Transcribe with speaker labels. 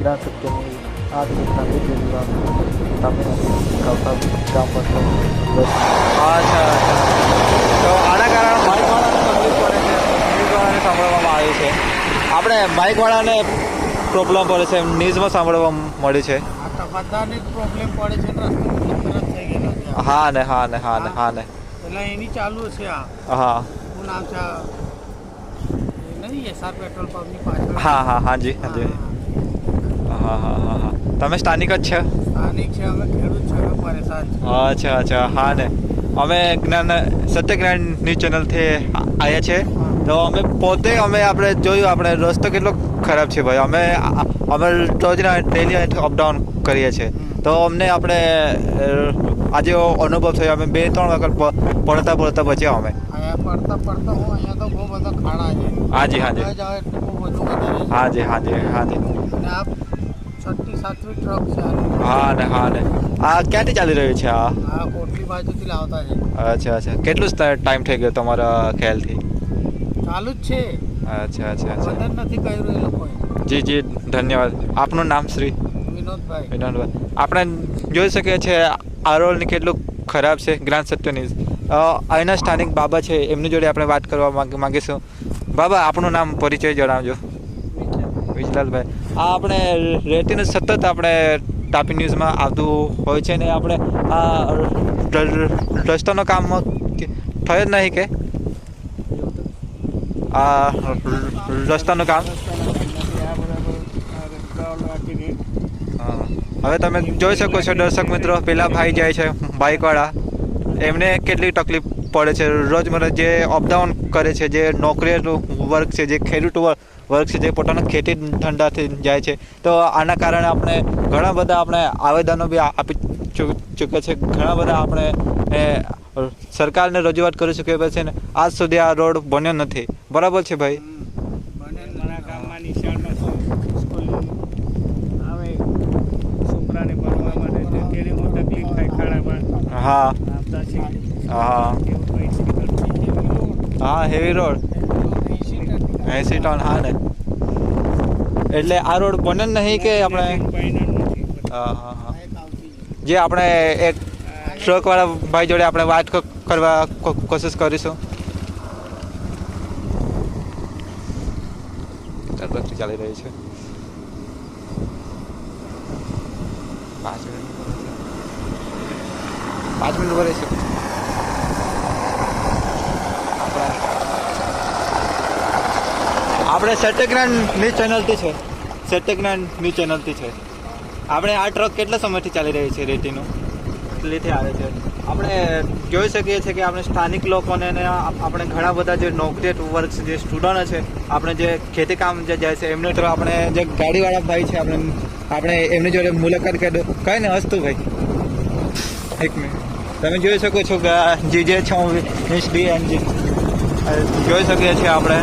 Speaker 1: જ્ઞાન સત્યની આ રીતના વિડીયો તમે કામ પર
Speaker 2: અચ્છા તો આના કારણે બાઇકવાળાને તકલીફ પડે છે, ન્યૂઝવાળાને સાંભળવામાં આવે છે. આપણે બાઇકવાળાને પ્રોબ્લેમ પડે છે ન્યૂઝમાં સાંભળવા મળે છે.
Speaker 3: બધાને પ્રોબ્લેમ પડે છે, રસ્તો ખરાબ થઈ ગયેલો છે.
Speaker 2: હા ને હા ને હા ને હા ને
Speaker 3: એટલે એની ચાલુ છે.
Speaker 2: હા
Speaker 3: શું નામ છે નહીં એસઆર પેટ્રોલ પંપની પાછળ.
Speaker 2: હા હા હાજી હાજી હા હા હા હા તમે સ્થાનિક જ છો?
Speaker 3: સ્થાનિક છે, અમે ખેડૂત છે, અમે પરેશાન છે.
Speaker 2: અચ્છા અચ્છા હા ને અમે સત્ય જ્ઞાન ન્યૂઝ ચેનલથી આવ્યા છે. તો અમે પોતે આપણે જોયું આપણે રસ્તો કેટલો ખરાબ છે ભાઈ. અમે રોજના ડેલી અપડાઉન કરીએ છીએ તો અમને આપણે આજે અનુભવ થયો. અમે 2-3 વખત પડતા બચ્યા અમે.
Speaker 3: અહીંયા પડતા હું અહીંયા તો બહુ બધા ખાડા છે.
Speaker 2: હાજી હાજી
Speaker 3: જાવ એટલે બહુ બધું વધારે છે.
Speaker 2: હાજી હાજી હાજી
Speaker 3: અને આ 6ઠી 7મી ટ્રક છે.
Speaker 2: હા ને હા ને આ ક્યાંથી ચાલી રહ્યું છે આ?
Speaker 3: આ કોટલી બાજુથી લાવતા છે.
Speaker 2: અચ્છા અચ્છા કેટલું ટાઈમ થઈ ગયો તમારા ખ્યાલથી?
Speaker 3: ચાલુ જ છે,
Speaker 2: અચ્છા અચ્છા અચ્છા
Speaker 3: બંધ નથી કર્યું એ લોકોએ.
Speaker 2: જી જી ધન્યવાદ. આપનું નામ શ્રી?
Speaker 3: વિનોદભાઈ.
Speaker 2: વિનોદભાઈ. આપણે જોઈ શકીએ છીએ આ રોડની કેટલું ખરાબ છે. જ્ઞાન સત્યની અહીંના સ્થાનિક બાબા છે, એમની જોડે આપણે વાત કરવા માંગીશું. બાબા આપનું નામ પરિચય જણાવજો. વિજલાલભાઈ. આ આપણે રેતીનું સતત આપણે તાપી ન્યૂઝમાં આવતું હોય છે ને આપણે આ રસ્તાનો કામ થયો જ નહીં કે આ રસ્તાનું કામ? હવે તમે જોઈ શકો છો દર્શક મિત્રો, પેલા ભાઈ જાય છે બાઇકવાળા, એમને કેટલી તકલીફ પડે છે. રોજમર્રા જે અપડાઉન કરે છે, જે નોકરીનું વર્ક છે, જે ખેડૂત વર્ક છે, જે પોતાના ખેતી ધંધાથી જાય છે, તો આના કારણે આપણે ઘણા બધા આપણે આવેદનો બી આપી ચૂક્યા છે. ઘણા બધા આપણે સરકારને રજૂઆત કરી ચૂક્યા છે ને આજ સુધી આ રોડ બન્યો નથી. બરાબર છે ભાઈ?
Speaker 3: મારા ગામમાં નિશાળમાં સ્કૂલ આવે છોકરાને ભણવા માટે તેને બહુ તકલીફ થાય ખાડામાં.
Speaker 2: હા
Speaker 3: આવતા છે.
Speaker 2: હા હા હેવી રોડ 80 ટન. હા ને એટલે આ રોડ બને નહીં કે આપણે હા હા હા જે આપણે એક ટ્રકવાળા ભાઈ જોડે આપણે વાત કરવા કોશિશ કરીશું. ચાલી રહી છે 5 મિનિટ ભરે છે. આપણે સત્યજ્ઞાન ન્યૂઝ ચેનલથી છે. સત્યજ્ઞાન ન્યૂઝ ચેનલથી છે. આપણે આ ટ્રક કેટલા સમયથી ચાલી રહી છે રેતીનું એટલેથી આવે છે. આપણે જોઈ શકીએ છીએ કે આપણે સ્થાનિક લોકોને આપણે ઘણા બધા જે નોકરી વર્ક જે સ્ટુડન્ટ છે, આપણે જે ખેતી કામ જે જાય છે એમને તો આપણે જે ગાડીવાળા ભાઈ છે આપણે એમની જોડે મુલાકાત કરી. કઈ ને હસતું ભાઈ એક મિનિટ. તમે જોઈ શકો છો કે GJ 26 એન્જિન જોઈ શકીએ છીએ આપણે